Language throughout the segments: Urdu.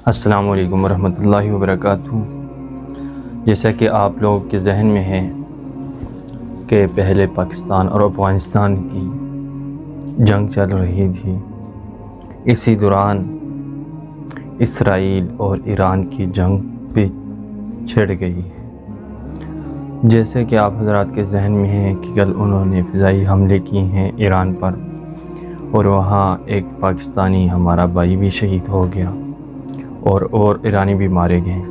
السلام علیکم ورحمۃ اللہ وبرکاتہ۔ جیسا کہ آپ لوگوں کے ذہن میں ہے کہ پہلے پاکستان اور افغانستان کی جنگ چل رہی تھی، اسی دوران اسرائیل اور ایران کی جنگ بھی چھڑ گئی۔ جیسے کہ آپ حضرات کے ذہن میں ہے کہ کل انہوں نے فضائی حملے کیے ہیں ایران پر، اور وہاں ایک پاکستانی ہمارا بھائی بھی شہید ہو گیا اور ایرانی بھی مارے گئے۔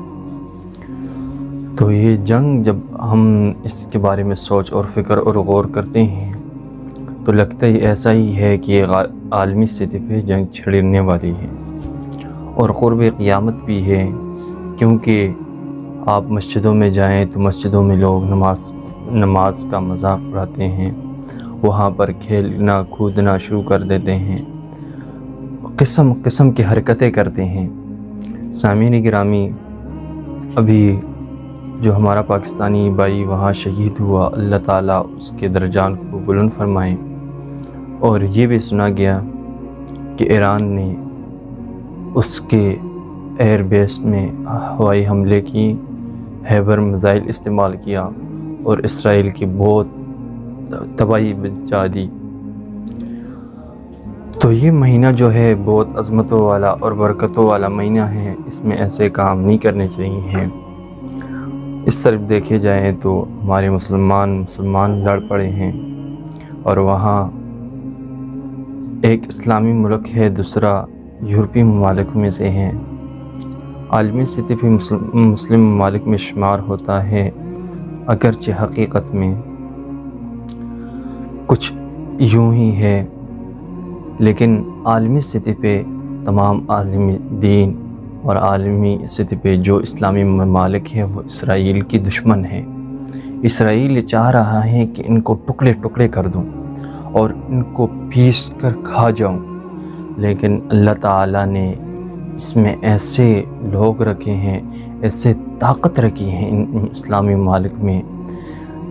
تو یہ جنگ جب ہم اس کے بارے میں سوچ اور فکر اور غور کرتے ہیں تو لگتا ہی ایسا ہی ہے کہ یہ عالمی سطح پہ جنگ چھڑنے والی ہے اور قرب قیامت بھی ہے، کیونکہ آپ مسجدوں میں جائیں تو مسجدوں میں لوگ نماز کا مذاق اڑاتے ہیں، وہاں پر کھیلنا کودنا شروع کر دیتے ہیں، قسم قسم کی حرکتیں کرتے ہیں۔ سامعین گرامی، ابھی جو ہمارا پاکستانی بھائی وہاں شہید ہوا، اللہ تعالیٰ اس کے درجات کو بلند فرمائے۔ اور یہ بھی سنا گیا کہ ایران نے اس کے ایئر بیس میں ہوائی حملے کی، ہیبر میزائل استعمال کیا اور اسرائیل کی بہت تباہی مچا دی۔ تو یہ مہینہ جو ہے بہت عظمتوں والا اور برکتوں والا مہینہ ہے، اس میں ایسے کام نہیں کرنے چاہیے۔ اس طرف دیکھے جائیں تو ہمارے مسلمان لڑ پڑے ہیں، اور وہاں ایک اسلامی ملک ہے، دوسرا یورپی ممالک میں سے ہے، عالمی سطح پہ مسلم ممالک میں شمار ہوتا ہے، اگرچہ حقیقت میں کچھ یوں ہی ہے، لیکن عالمی سطح پہ تمام عالمی دین اور عالمی سطح پہ جو اسلامی ممالک ہیں وہ اسرائیل کی دشمن ہیں۔ اسرائیل چاہ رہا ہے کہ ان کو ٹکڑے ٹکڑے کر دوں اور ان کو پیس کر کھا جاؤں، لیکن اللہ تعالیٰ نے اس میں ایسے لوگ رکھے ہیں، ایسے طاقت رکھی ہیں ان اسلامی ممالک میں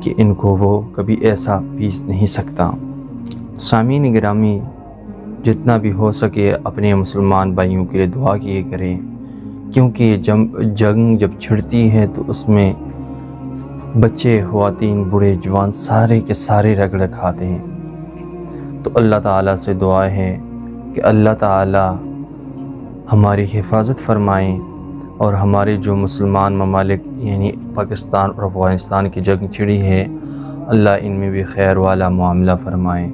کہ ان کو وہ کبھی ایسا پیس نہیں سکتا۔ سامعین گرامی، جتنا بھی ہو سکے اپنے مسلمان بھائیوں کے لیے دعا کیے کریں، کیونکہ یہ جنگ جب چھڑتی ہے تو اس میں بچے، خواتین، بوڑھے، جوان سارے کے سارے رگڑ کھاتے ہیں۔ تو اللہ تعالیٰ سے دعا ہے کہ اللہ تعالیٰ ہماری حفاظت فرمائیں، اور ہمارے جو مسلمان ممالک یعنی پاکستان اور افغانستان کی جنگ چھڑی ہے، اللہ ان میں بھی خیر والا معاملہ فرمائیں۔